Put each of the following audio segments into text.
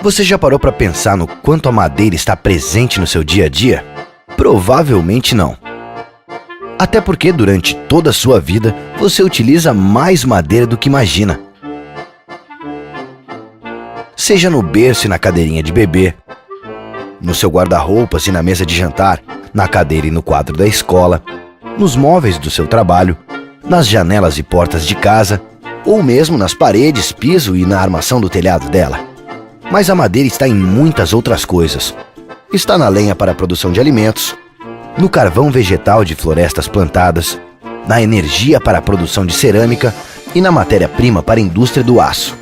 Você já parou para pensar no quanto a madeira está presente no seu dia a dia? Provavelmente não. Até porque durante toda a sua vida você utiliza mais madeira do que imagina. Seja no berço e na cadeirinha de bebê, no seu guarda-roupas e na mesa de jantar, na cadeira e no quadro da escola, nos móveis do seu trabalho, nas janelas e portas de casa, ou mesmo nas paredes, piso e na armação do telhado dela. Mas a madeira está em muitas outras coisas. Está na lenha para a produção de alimentos, no carvão vegetal de florestas plantadas, na energia para a produção de cerâmica e na matéria-prima para a indústria do aço.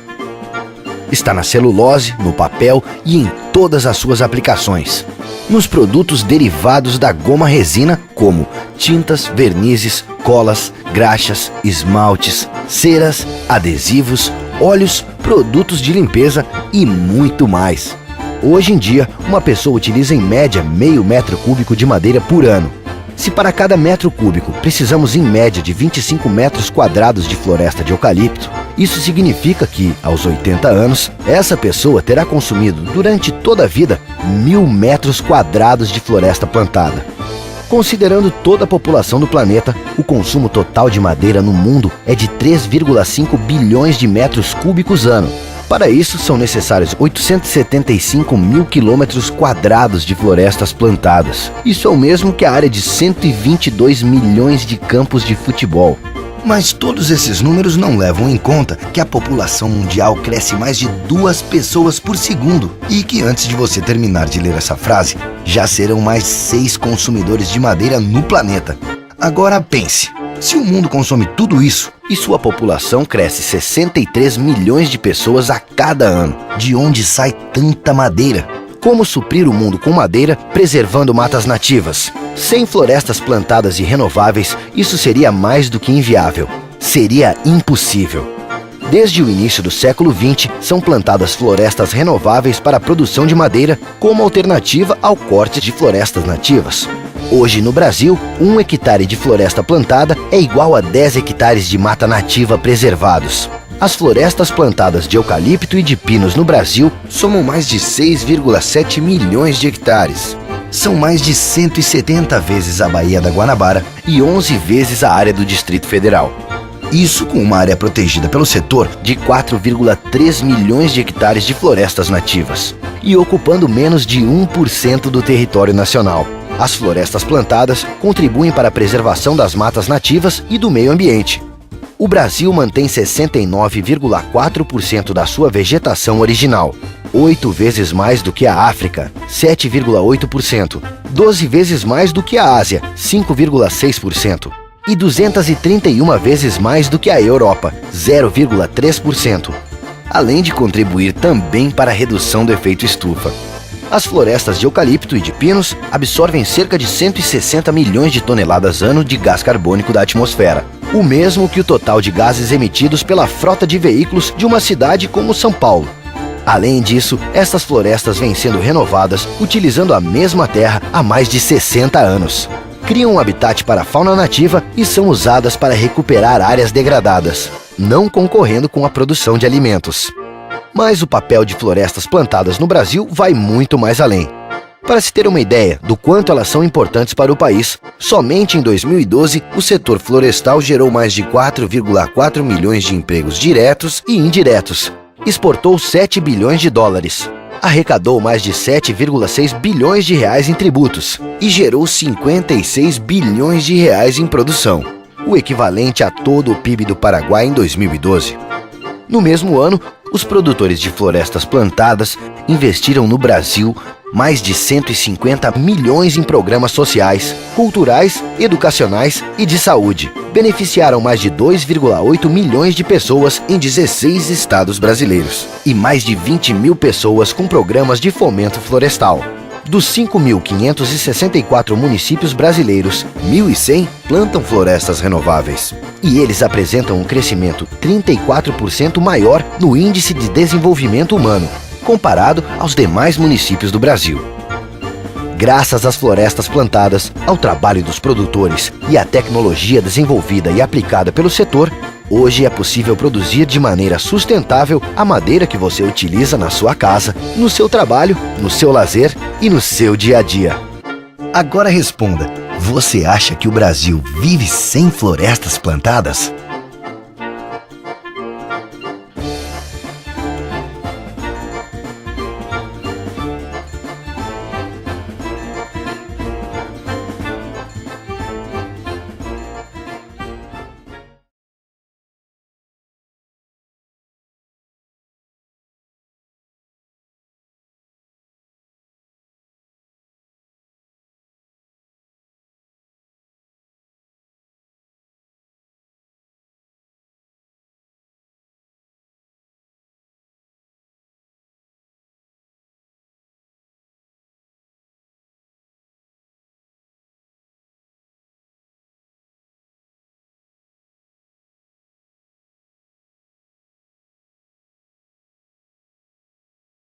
Está na celulose, no papel e em todas as suas aplicações. Nos produtos derivados da goma-resina, como tintas, vernizes, colas, graxas, esmaltes, ceras, adesivos, óleos, produtos de limpeza e muito mais. Hoje em dia, uma pessoa utiliza em média meio metro cúbico de madeira por ano. Se para cada metro cúbico precisamos em média de 25 metros quadrados de floresta de eucalipto, isso significa que, aos 80 anos, essa pessoa terá consumido durante toda a vida 1.000 metros quadrados de floresta plantada. Considerando toda a população do planeta, o consumo total de madeira no mundo é de 3,5 bilhões de metros cúbicos ano. Para isso, são necessários 875 mil quilômetros quadrados de florestas plantadas. Isso é o mesmo que a área de 122 milhões de campos de futebol. Mas todos esses números não levam em conta que a população mundial cresce mais de 2 pessoas por segundo e que antes de você terminar de ler essa frase, já serão mais 6 consumidores de madeira no planeta. Agora pense, se o mundo consome tudo isso e sua população cresce 63 milhões de pessoas a cada ano, de onde sai tanta madeira? Como suprir o mundo com madeira, preservando matas nativas? Sem florestas plantadas e renováveis, isso seria mais do que inviável. Seria impossível. Desde o início do século XX, são plantadas florestas renováveis para a produção de madeira como alternativa ao corte de florestas nativas. Hoje, no Brasil, 1 hectare de floresta plantada é igual a 10 hectares de mata nativa preservados. As florestas plantadas de eucalipto e de pinos no Brasil somam mais de 6,7 milhões de hectares. São mais de 170 vezes a Baía da Guanabara e 11 vezes a área do Distrito Federal. Isso com uma área protegida pelo setor de 4,3 milhões de hectares de florestas nativas e ocupando menos de 1% do território nacional. As florestas plantadas contribuem para a preservação das matas nativas e do meio ambiente. O Brasil mantém 69,4% da sua vegetação original, 8 vezes mais do que a África, 7,8%, 12 vezes mais do que a Ásia, 5,6%, e 231 vezes mais do que a Europa, 0,3%, além de contribuir também para a redução do efeito estufa. As florestas de eucalipto e de pinos absorvem cerca de 160 milhões de toneladas ano de gás carbônico da atmosfera, o mesmo que o total de gases emitidos pela frota de veículos de uma cidade como São Paulo. Além disso, essas florestas vêm sendo renovadas utilizando a mesma terra há mais de 60 anos. Criam um habitat para a fauna nativa e são usadas para recuperar áreas degradadas, não concorrendo com a produção de alimentos. Mas o papel de florestas plantadas no Brasil vai muito mais além. Para se ter uma ideia do quanto elas são importantes para o país, somente em 2012 o setor florestal gerou mais de 4,4 milhões de empregos diretos e indiretos, exportou 7 bilhões de dólares, arrecadou mais de 7,6 bilhões de reais em tributos e gerou 56 bilhões de reais em produção, o equivalente a todo o PIB do Paraguai em 2012. No mesmo ano, os produtores de florestas plantadas investiram no Brasil mais de 150 milhões em programas sociais, culturais, educacionais e de saúde. Beneficiaram mais de 2,8 milhões de pessoas em 16 estados brasileiros e mais de 20 mil pessoas com programas de fomento florestal. Dos 5.564 municípios brasileiros, 1.100 plantam florestas renováveis. E eles apresentam um crescimento 34% maior no Índice de Desenvolvimento Humano, comparado aos demais municípios do Brasil. Graças às florestas plantadas, ao trabalho dos produtores e à tecnologia desenvolvida e aplicada pelo setor, Hoje é possível produzir de maneira sustentável a madeira que você utiliza na sua casa, no seu trabalho, no seu lazer e no seu dia a dia. Agora responda: você acha que o Brasil vive sem florestas plantadas?